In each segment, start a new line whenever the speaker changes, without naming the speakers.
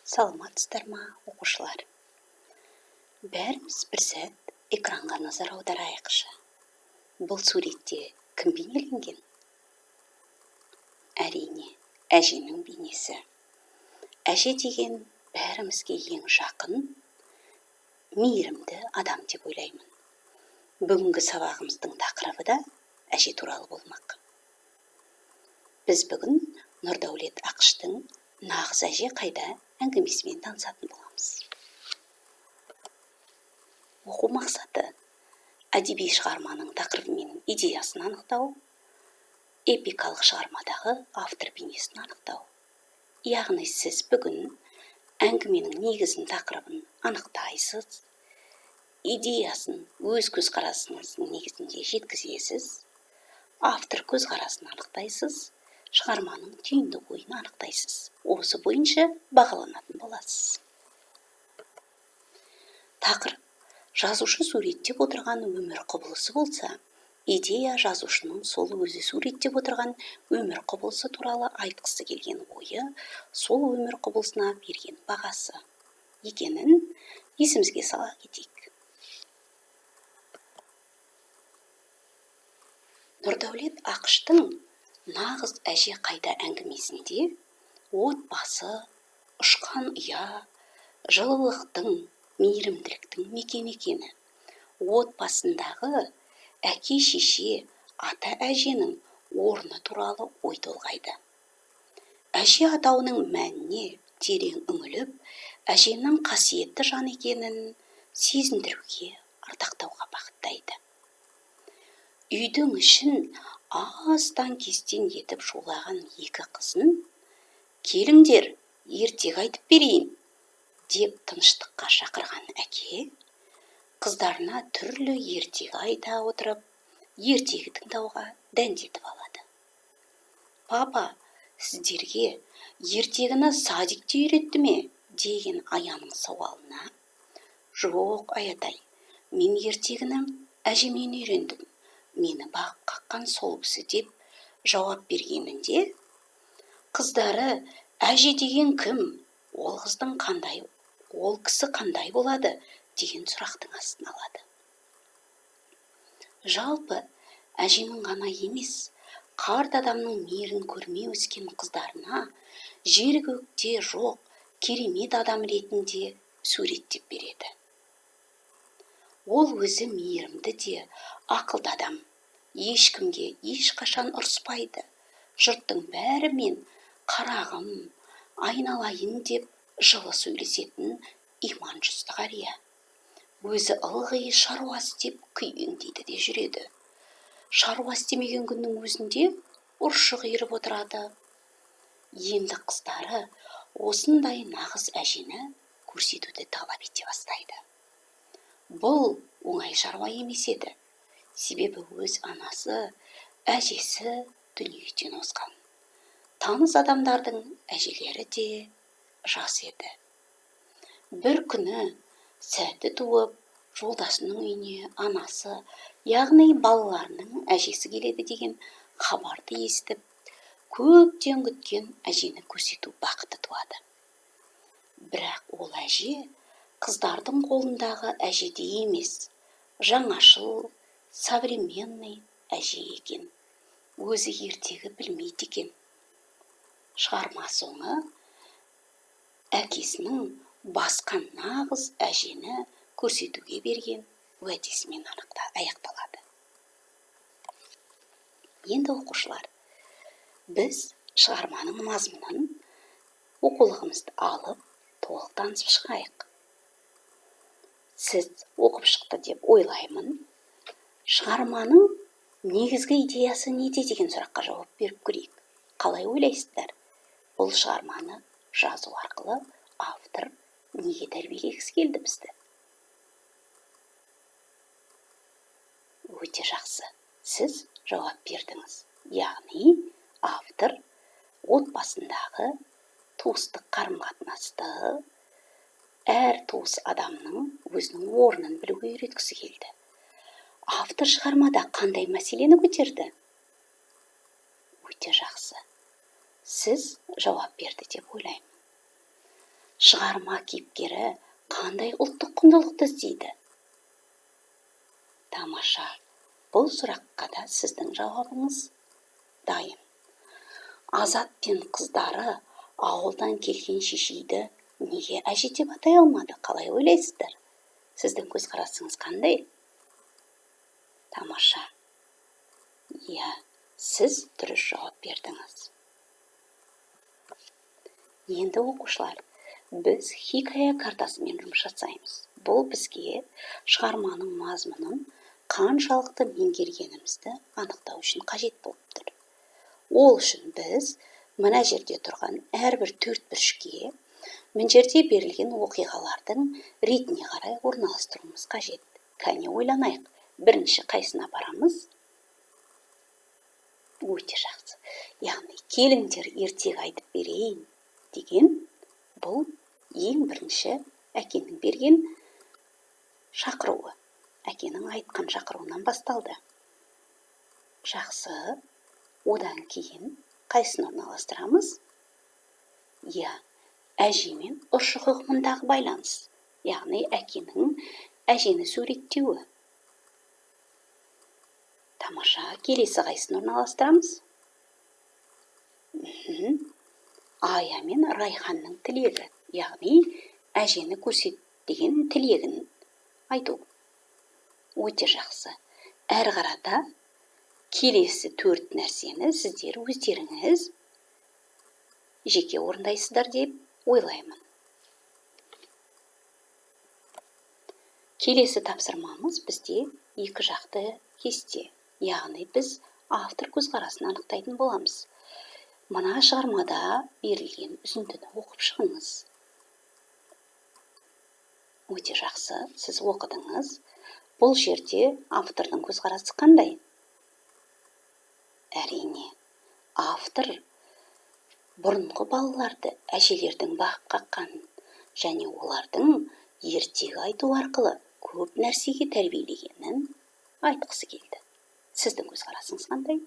Саламатсыздар ма, оқушылар? Бәріміз бір сәт экранға назар аударайықшы. Бұл суретте кім бейнеленген? Әрине, әженің бейнесі. Әже деген бәрімізге ең жақын, мейірімді адам деп ойлаймын. Бүгінгі сабағымыздың тақырыбы да әже туралы болмақ. Біз бүгін Нұрдәулет Ақыштың «Нағыз әже қайда» әңгімесімен танысатын боламыз. Оқу мақсаты әдеби шығарманың тақырыбы мен идеясын анықтау, эпикалық шығармадағы автор бейнесін анықтау. Яғни сіз бүгін әңгіменің негізін тақырыбын анықтайсыз, идеясын өз көзқарасыңыздың негізінде жеткізесіз, автор көзқарасын анықтайсыз, шығарманың түйінді ойын анықтайсыз. Осы бойынша бағаланатын боласыз. Тақырып: жазушы суреттеп отырған өмір құбылысы болса, идея жазушының сол өзі суреттеп отырған өмір құбылысы туралы айтқысы келген ойы, сол өмір құбылысына берген бағасы екенін есімізге сала кетейік. Нұрдәулет Ақыштың «Нағыз әже қайда» әңгімесінде отбасы, ұшқан ұя, жылылықтың, мейірімділіктің мекен екені, отбасындағы әке-шеше, ата-әженің орны туралы ой толғайды. Әже атауының мәніне терең үңіліп, әженің қасиетті жан екенін сезіндіруге, ардақтауға бағыттайды. Үйдің ішін астан-кестен етіп шулаған екі қызын «Келіңдер, ертегі айтып берейін» деп тыныштыққа шақырған әке, қыздарына түрлі ертегі айта отырып, ертегі тыңдауға дәндетіп алады. «Папа, сіздерге ертегіні садикте үйретті ме?» деген Аяның сауалына «Жоқ, Аятай, мен ертегіні әжемен үйрендім. Мені бағып қаққан сол кісі» деп жауап бергенінде, қыздары «Әже деген кім? Ол кісі қандай болады?» деген сұрақтың астына алады. Жалпы әженің ғана емес, қарт адамның мейірін көрмей өскен қыздарына жер көкте жоқ керемет адам ретінде суреттеп береді. Ол өзі мейірімді де, ақылды адам. Ешкімге ешқашан ұрыспайды. Жұрттың бәрімен қарағым, айналайын деп жылы сөйлесетін иман жүзді қария. Өзі ылғи шаруа істеп күйбеңдейді де жүреді. Шаруа істемеген күннің өзінде ұршы қиырып отырады. Енді қыздары осындай нағыз әжені көрсетуді талап ете бастайды. Бұл оңай шаруа емес еді. Себебі өз анасы, әжесі дүниеден озған. Таныс адамдардың әжелері де жас еді. Бір күні сәті туып, жолдасының үйіне анасы, яғни балаларының әжесі келеді деген хабарды естіп, көптен күткен әжені көрсету бақыты туады. Бірақ ол әже қыздардың қолындағы әжедей емес, жаңашыл, современный әже екен. Өзі ертегі білмейді екен. Шығарма соңы әкесінің басқа нағыз әжені көрсетуге берген уәдесімен аяқталады. Енді оқушылар, біз шығарманың мазмұнын оқулығымызды алып, толық танысып шығайық. Сіз оқып шықты деп ойлаймын. Шығарманың негізгі идеясы неде деген сұраққа жауап беріп көрейік. Қалай ойлайсыздар? Бұл шығарманы жазу арқылы автор неге тәрбиелегісі келді бізді? Өте жақсы. Сіз жауап бердіңіз. Яғни автор отбасындағы туыстық қарым-қатынасты, әр туыс адамның өзінің орнын білуге үйреткісі келді. Автор шығармада қандай мәселені көтерді? Өте жақсы. Сіз жауап берді деп ойлаймын. шығарма кейіпкері қандай ұлттық құндылықты іздейді? Тамаша. Бұл сұраққа да сіздің жауабыңыз дайын. Азат пен қыздары ауылдан келген шешейді неге әже деп атай алмады? Қалай ойлайсыздар? Сіздің көзқарасыңыз қандай? Тамаша. Иә, сіз дұрыс жауап бердіңіз. Енді оқушылар, біз хикая картасымен жұмыс жасаймыз. Бұл бізге шығарманың мазмұнын қаншалықты меңгергенімізді анықтау үшін қажет болып тұр. Ол үшін біз мына жерде тұрған әрбір 4 бүрішке мына жерде берілген оқиғалардың ретіне қарай орналастыруымыз қажет. Кәне ойланайық. Бірінші қайсына барамыз? Өте жақсы. Яғни келіңдер ертегі айтып берейін деген бұл ең бірінші әкенің берген шақыруы. Әкенің айтқан шақыруынан басталды. Жақсы. Одан кейін қайсын орналастырамыз? Иә, әжемен ұршық ұғымындағы байланыс. Яғни әкенің әжені суреттеуі. Тамаша. Келесі қайсын орналастырамыз? Ая мен Райханның тілегі. Яғни әжені көрсет деген тілегін айту. Өте жақсы. Әр қарата келесі 4 нәрсені сіздер өздеріңіз жеке орындайсыздар деп ойлаймын. Келесі тапсырмамыз бізде екі жақты кесте. Яғни біз автор көзқарасын анықтайтын боламыз. Мына шығармада берілген үзіндіні оқып шығыңыз. Өте жақсы, сіз оқыдыңыз. Бұл жерде автордың көзқарасы қандай? Әрине, автор бұрынғы балаларды әжелердің бағып қаққанын және олардың ертегі айту арқылы көп нәрсеге тәрбиелегенін айтқысы келді. Сіздің көзқарасыңыз қандай?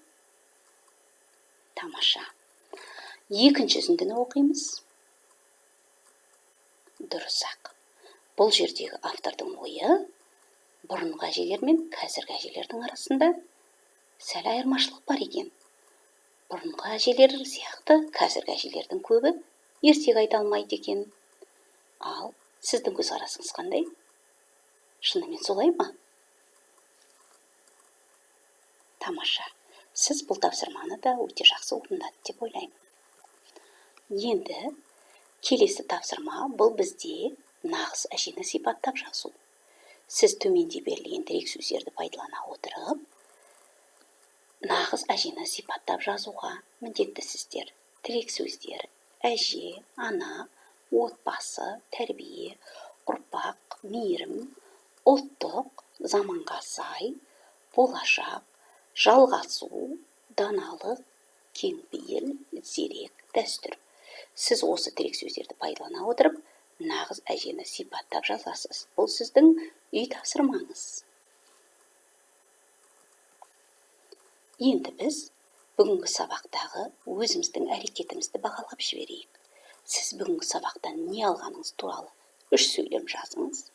Тамаша. Екінші үзіндіні оқимыз. Дұрыс-ақ. Бұл жердегі автордың ойы бұрынғы әжелер мен қазіргі әжелердің арасында сәл айырмашылық бар екен. Бұрынғы әжелер сияқты қазіргі әжелердің көбі ертегі айта алмайды екен. Ал сіздің көзқарасыңыз қандай? Шынымен солай ма? Тамаша. Сіз бұл тапсырманы да өте жақсы орындады деп ойлаймын. Енді келесі тапсырма бұл бізде нағыз әжені сипаттап жазу. Сіз төменде берілген тірек сөздерді пайдалана отырып, нағыз әжені сипаттап жазуға міндеттісіздер. Тірек сөздер: әже, ана, отбасы, тәрбие, ұрпақ, мейірім, ұлттық, заманға сай, болашақ, жалғасу, даналық, кеңпейіл, зерек, дәстүр. Сіз осы тірек сөздерді пайдалана отырып, нағыз әжені сипаттап жазасыз. Бұл сіздің үй тапсырмаңыз. Енді біз бүгінгі сабақтағы өзіміздің әрекетімізді бағалап жіберейік. Сіз бүгінгі сабақтан не алғаныңыз туралы 3 сөйлем жазыңыз.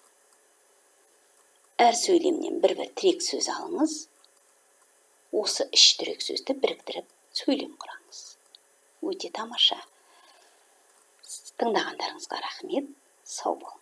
Әр сөйлемнен бір-бір тірек сөз алыңыз. Осы 3 тірек сөзді біріктіріп сөйлем құраңыз. Өте тамаша. Тыңдағандарыңызға рахмет. Сау болыңыз.